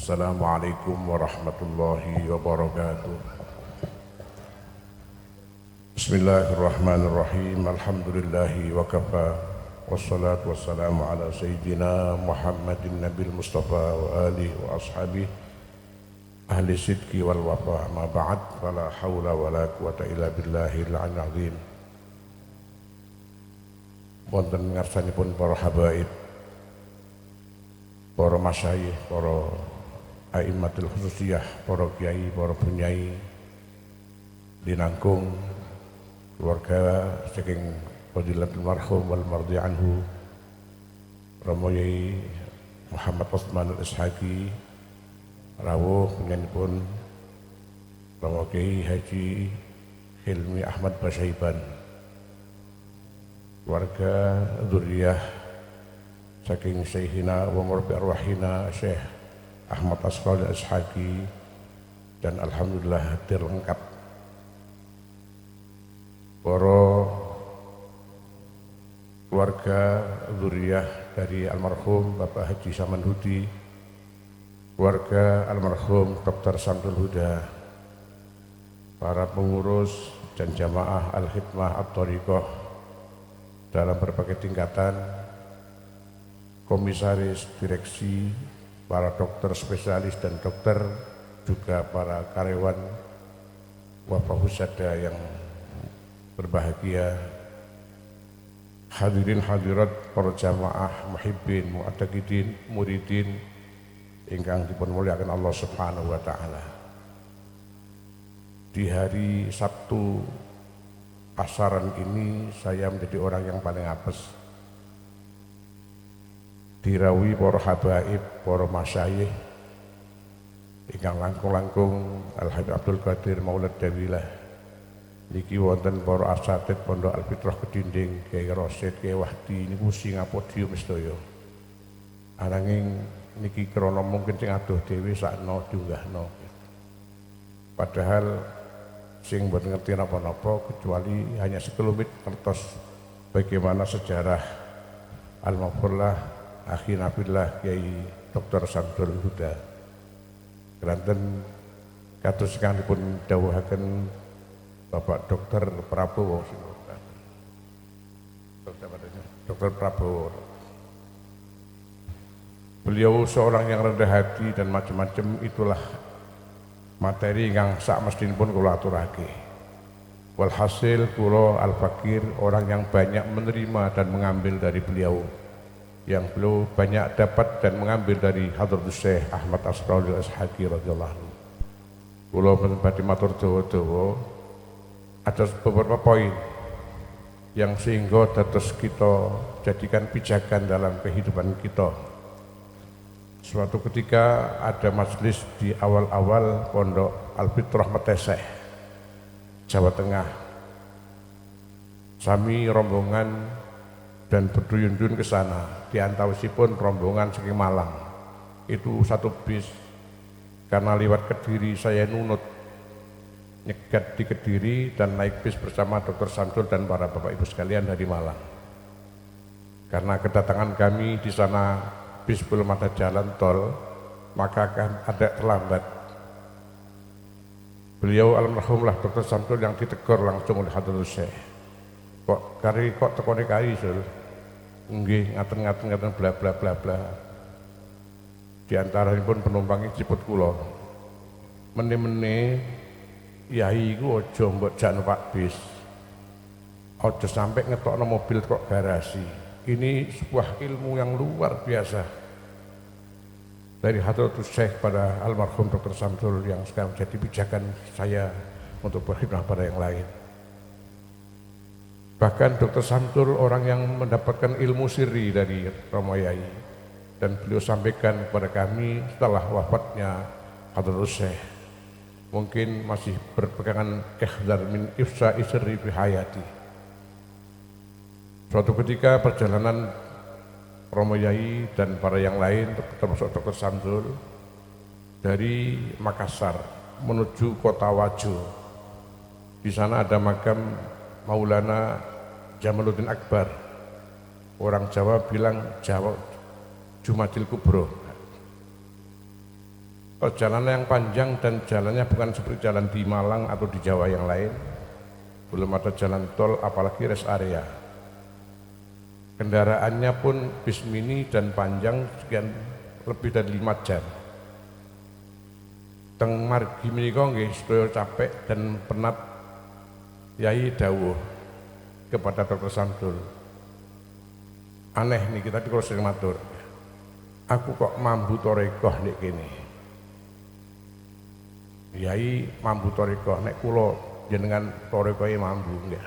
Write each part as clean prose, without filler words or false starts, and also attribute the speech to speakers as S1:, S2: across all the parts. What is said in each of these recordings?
S1: Assalamualaikum warahmatullahi wabarakatuh. Bismillahirrahmanirrahim. Alhamdulillahi wa kafa. Wassalatu wassalamu ala sayyidina Muhammadin nabil mustafa wa alihi wa ashabihi ahli sidqi wal wafa. Ma ba'd, fala hawla wa la quwata illa billahil aliyyil azim. Wonten ngarsanipun para habaib, para masyayikh, para a'immatul khususiyah, para kiai, para bunyai dinangkung keluarga saking Fadilatul Marhum wal mardi anhu Romo Yai Muhammad Utsman al-Ishaqi rawuh penyanipun Romo Kiai Haji Hilmi Ahmad Basyaiban, keluarga dzurriyyah saking Syekhina wa murabbi arwahina Syekh Ahmad Asqal al-Ishaqi, dan alhamdulillah hadir lengkap para keluarga dzurriyyah dari almarhum Bapak Haji Saman Hudi, keluarga almarhum Dr. Samsul Huda, para pengurus dan jamaah Al-Khidmah At-Thariqah dalam berbagai tingkatan, komisaris, direksi, para dokter spesialis dan dokter, juga para karyawan wafah husada yang berbahagia, hadirin hadirat para jamaah muhibbin, mu'taqidin, muridin ingkang dipun muliakan Allah Subhanahu wa taala. Di hari Sabtu pasaran ini saya menjadi orang yang paling apes. Dirawi para habaib, para masyayikh ingkang langkung-langkung Al-Habib Abdul Qadir Maulad Dawilah, niki wonten para asatid Pondok Al-Fitrah Kedinding, Kiai Rosid, Kiai Wahdi niku singapodium sedaya. Ananging niki krana mungkin sing adoh dhewe sakno diunggahno. Padahal sing mboten ngerti napa-napa kecuali hanya sekelumit ngertos bagaimana sejarah al-maghfurlah akhi nabillah Kiai Dr. Samsul Huda. Keranten kados ingkang dipun dawuhaken Bapak Dr. Prabowo, Dr. Prabowo. Beliau seorang yang rendah hati dan macam-macam, itulah materi yang sak mestinipun kula aturake. Walhasil kula al-fakir, orang yang banyak menerima dan mengambil dari beliau, yang beliau banyak dapat dan mengambil dari Hadratus Syekh Ahmad Asqal al-Ishaqi radhiyallahu anhu. Kula badhe matur dawa-dawa ada beberapa poin yang sehingga dados kita jadikan pijakan dalam kehidupan kita. Suatu ketika ada majelis di awal-awal Pondok Al-Fitrah Meteseh, Jawa Tengah. Sami rombongan dan berduyun-duyun ke sana, diantawisipun rombongan saking Malang. Itu satu bis, karena lewat Kediri saya nunut nyegat di Kediri dan naik bis bersama Dr. Samsul dan para bapak ibu sekalian dari Malang. Karena kedatangan kami di sana bis belum ada jalan tol, maka akan ada terlambat. Beliau almarhumlah Dr. Samsul yang ditegur langsung oleh Hadratus Syekh. Kok tekone kari Sul? Nggih, ngaten bla bla bla bla. Di antaranipun penumpang jiput kula. Mene-mene yai iku aja mbok jak numpak bis. Aja sampai ngetokno mobil kok garasi. Ini sebuah ilmu yang luar biasa dari Hadratus Syekh pada almarhum Dr. Samsul yang sekarang jadi pijakan saya untuk berkhidmat pada yang lain. Bahkan Dr. Samsul orang yang mendapatkan ilmu sirri dari Romo Yai, dan beliau sampaikan kepada kami setelah wafatnya Hadratus Syekh, mungkin masih berpegangan ihdar min ifsa'i sirri fi hayati. Suatu ketika perjalanan Romo Yai dan para yang lain termasuk Dr. Samsul dari Makassar menuju kota Wajo. Di sana ada makam Maulana Jamaluddin Akbar. Orang Jawa bilang Jawa Jumadil Kubro. Perjalanan yang panjang dan jalannya bukan seperti jalan di Malang atau di Jawa yang lain. Belum ada jalan tol apalagi rest area. Kendaraannya pun bis mini dan panjang sekian lebih dari 5 jam. Teng margi menika nggih sedaya capek dan penat. Yai dawuh kepada Dr. Samsul. Aneh nih kita kalau sering matur. Aku kok mambu torekoh nek kene. Yai mambu torekoh nek kula jenengan torekohe mambu nggih.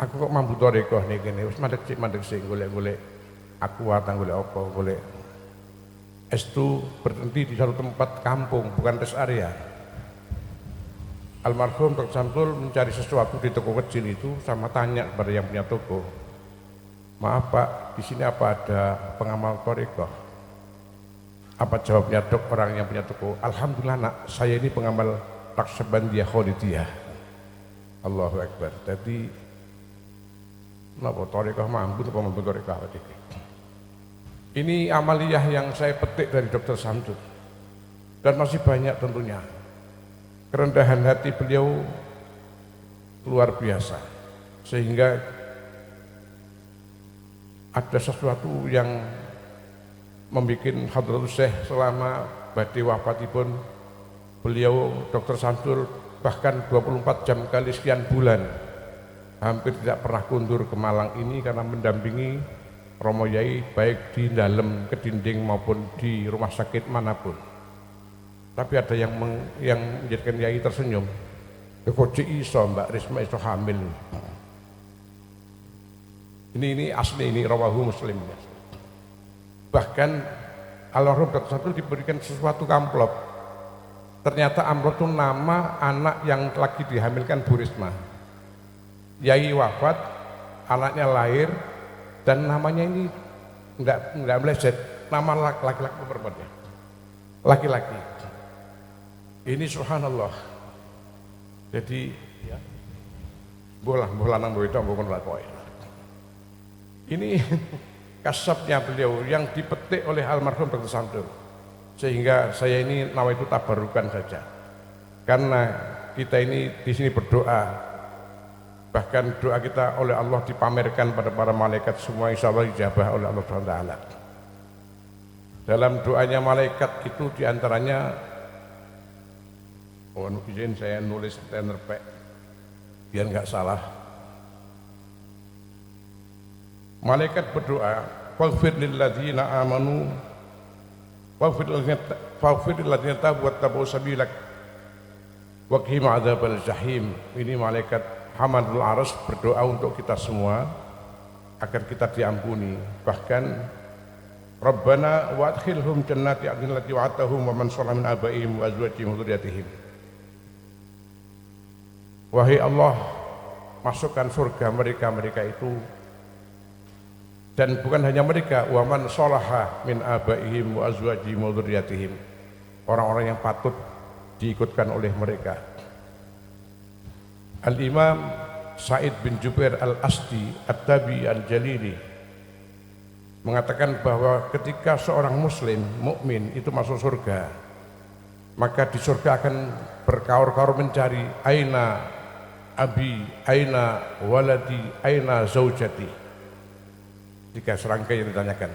S1: Aku kok mambu torekoh nek kene wis mandek sik golek-golek aku watang golek apa golek estu berhenti di satu tempat kampung bukan rest area. Almarhum Dr. Samsul mencari sesuatu di toko kecil itu sama tanya kepada yang punya toko, maaf Pak, di sini apa ada pengamal torekoh? Apa jawabnya dok orang yang punya toko? Alhamdulillah nak, saya ini pengamal Naqsabandiyah Khalidiyah. Allahu Akbar. Jadi, napa torekoh mampu, napa mampu torekoh apa ini? Ini amaliyah yang saya petik dari Dr. Samsul dan masih banyak tentunya. Kerendahan hati beliau luar biasa sehingga ada sesuatu yang membuat Hadratus Syekh selama badhe wafatipun beliau Dr. Samsul bahkan 24 jam kali sekian bulan hampir tidak pernah kundur ke Malang ini karena mendampingi Romo Yai baik di dalam kedinding maupun di rumah sakit manapun. Tapi ada yang menjadikan Yai tersenyum. Kok iso Mbak Risma iso hamil. Ini asli, ini rawahu Muslim. Bahkan almarhum Dr. Samsul diberikan sesuatu amplop. Ternyata amplop itu nama anak yang lagi dihamilkan Bu Risma. Yai wafat, anaknya lahir dan namanya ini enggak meleset, nama laki-laki perempuannya. Laki-laki. Ini subhanallah. Jadi ya bola lanang bola bukan lakoi. Ini kasabnya beliau yang dipetik oleh almarhum Dr. Samsul. Sehingga saya ini nawaitu tabarukan saja. Karena kita ini di sini berdoa. Bahkan doa kita oleh Allah dipamerkan pada para malaikat semua insyaallah dijabah oleh Allah Subhanahu wa taala. Dalam doanya malaikat itu diantaranya izin saya nulis tenerpek biar nggak salah. Malaikat berdoa, "Faghfir lil ladzina amanu faghfir lil ladzina tabu wattabu sabilak wa qihim adzabal jahim." Ini malaikat Hamadul Arsy berdoa untuk kita semua agar kita diampuni. Bahkan Rabbana wa adkhilhum jannati adnin allati wa'adtahum wa man shalaha min abaihim wa azwajihim wa dzurriyyatihim. Wahai Allah, masukkan surga mereka itu, dan bukan hanya mereka, wa man shalaha min abaihim wa azwajihim wa dzurriyyatihim, orang-orang yang patut diikutkan oleh mereka. Al-Imam Sa'id bin Jubair Al-Asdi At-Tabi Al-Jalili mengatakan bahwa ketika seorang muslim mukmin itu masuk surga, maka di surga akan berkaur-kaur mencari aina abi, aina waladi, aina zaujati. 3 serangkai yang ditanyakan.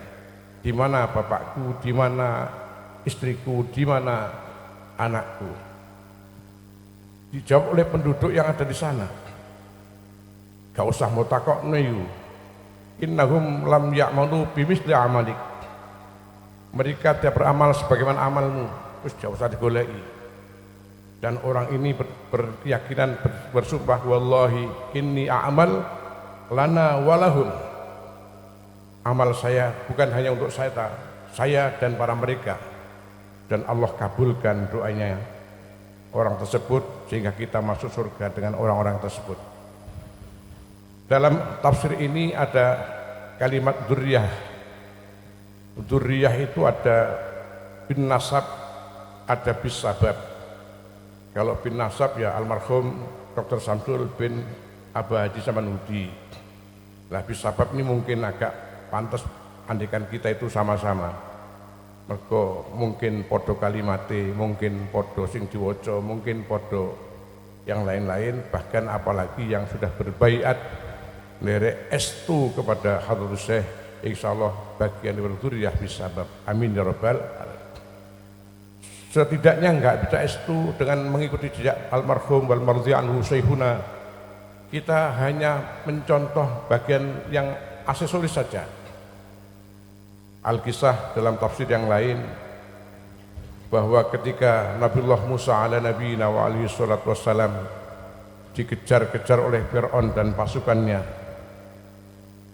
S1: Di mana bapakku, di mana istriku, di mana anakku? Dijawab oleh penduduk yang ada di sana. Gak usah mau takok neyu. Innahum lam ya'malu bimisli amalik. Mereka tidak beramal sebagaimana amalmu. Terus gak usah digoleki. Dan orang ini berkeyakinan bersumpah, wallahi inni a'mal lana walahum. Amal saya bukan hanya untuk saya dan para mereka. Dan Allah kabulkan doanya orang tersebut sehingga kita masuk surga dengan orang-orang tersebut. Dalam tafsir ini ada kalimat dzurriyah. Dzurriyah itu ada bin nasab, ada bis sabab. Kalau bin nasab ya almarhum Dr. Samsul bin Aba Haji Samanhudi. Lah bis sabab ini mungkin agak pantas andikan kita itu sama-sama. Mergo mungkin podo kalimate, mungkin podo sing diwaca, mungkin podo yang lain-lain, bahkan apalagi yang sudah berbaiat lerek estu kepada Hadratus Syekh, insyaallah bagian dzurriyyah bisabab. Amin ya rabbal alamin. Setidaknya enggak bisa estu dengan mengikuti jejak almarhum wal mardhi anhu syekhuna. Kita hanya mencontoh bagian yang aksesoris saja. Al-Kisah dalam tafsir yang lain bahwa ketika Nabiullah Musa ala nabiyina wa alihi salatu wassalam dikejar-kejar oleh Fir'aun dan pasukannya,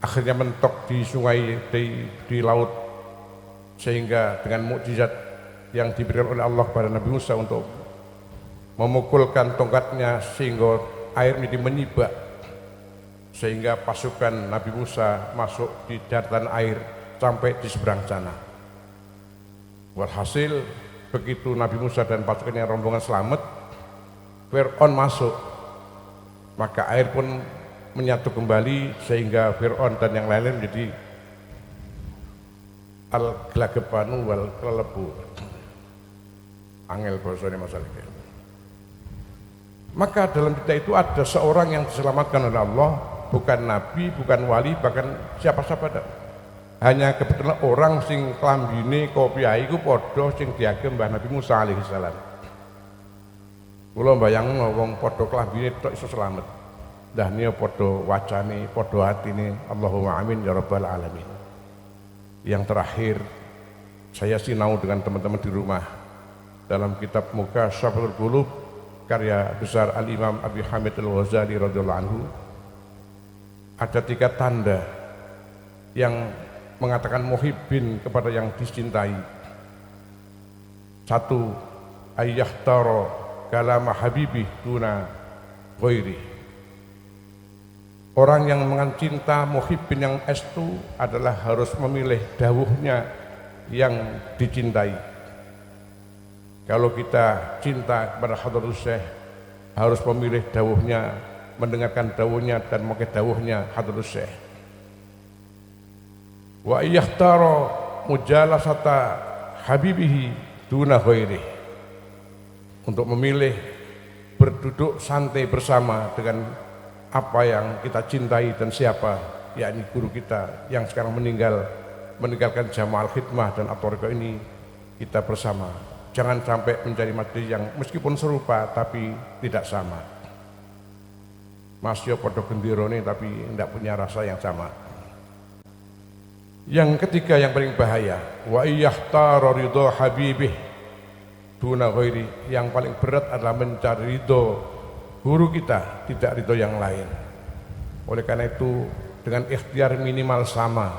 S1: akhirnya mentok di sungai, di laut, sehingga dengan mukjizat yang diberikan oleh Allah kepada Nabi Musa untuk memukulkan tongkatnya sehingga air menjadi menyibak, sehingga pasukan Nabi Musa masuk di daratan air sampai di seberang sana. Walhasil begitu Nabi Musa dan pasukannya rombongan selamat, Fir'aun masuk, maka air pun menyatu kembali sehingga Fir'aun dan yang lain-lain menjadi al-glagepanu wal kelebu. Angel bahasanya masalah itu. Maka dalam kita itu ada seorang yang diselamatkan oleh Allah, bukan nabi, bukan wali, bahkan siapa-siapa. Hanya kebetulan orang sing klambine kopiah iku padha sing diagem Mbah Nabi Musa alaihi salam. Kula mbayangno wong padha klambine tok iso slamet. Dah niya padha wacane, padha atine. Allahumma amin ya rabbal alamin. Yang terakhir, saya sinau dengan teman-teman di rumah dalam kitab Muka Syaful Qulub karya besar Al-Imam Abi Hamid Al-Ghazali radhiyallahu anhu. Ada 3 tanda yang mengatakan muhibbin kepada yang dicintai. 1, ayyahtara kalama habibih duna ghairi. Orang yang mencinta muhibbin yang estu adalah harus memilih dawuhnya yang dicintai. Kalau kita cinta kepada Hadratus Syekh, harus memilih dawuhnya, mendengarkan dawuhnya dan memakai dawuhnya Hadratus Syekh. Wa iyakhtara mujalasata habibihi duna ghairi, untuk memilih berduduk santai bersama dengan apa yang kita cintai dan siapa, yakni guru kita yang sekarang meninggalkan Jamaah Khidmah dan At-Thariqah ini, kita bersama. Jangan sampai mencari majelis yang meskipun serupa tapi tidak sama. Masih padha gendirone tapi tidak punya rasa yang sama. Yang ketiga yang paling bahaya, wa iyyahtara ridha habibih duna ghairi, yang paling berat adalah mencari ridho guru kita, tidak ridho yang lain. Oleh karena itu dengan ikhtiar minimal sama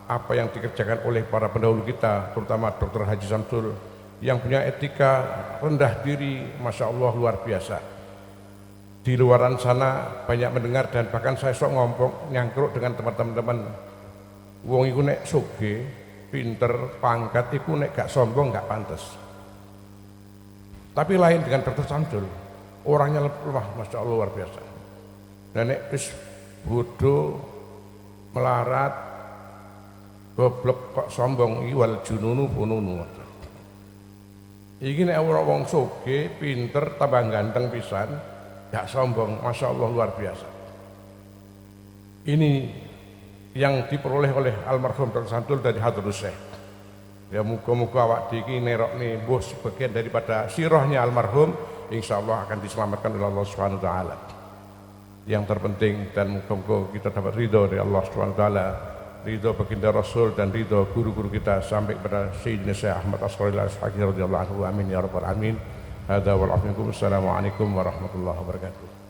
S1: apa yang dikerjakan oleh para pendahulu kita, terutama Dr. Haji Samsul yang punya etika rendah diri, Masya Allah luar biasa. Di luaran sana banyak mendengar dan bahkan saya sok ngomong nyangkruk dengan teman-teman, wong iku nek sugih, pinter, pangkat iku nek gak sombong gak pantes. Tapi lain dengan Dr. Samsul, orangnya lemah, Masya Allah luar biasa. Dan nek wis bodoh, melarat, goblok kok sombong, wal jununu pununu. Iki nek ora wong sugih, pinter, tambah ganteng pisan, gak sombong, Masya Allah luar biasa. Ini yang diperoleh oleh almarhum Dr. Samsul dari Hadratus Syekh. Ya muga-muga awak iki nerokne mbuh sebagian daripada sirahnya almarhum, insyaallah akan diselamatkan oleh Allah Subhanahu wa taala. Yang terpenting dan muga-muga kita dapat ridho dari Allah Subhanahu wa taala, ridho baginda Rasul dan ridho guru-guru kita sampai kepada Sayyidina Syekh Ahmad Asraril Al-Ashaqi radhiyallahu anhu. Amin ya rabbal alamin. Hadza wal afwikum. Assalamualaikum warahmatullahi wabarakatuh.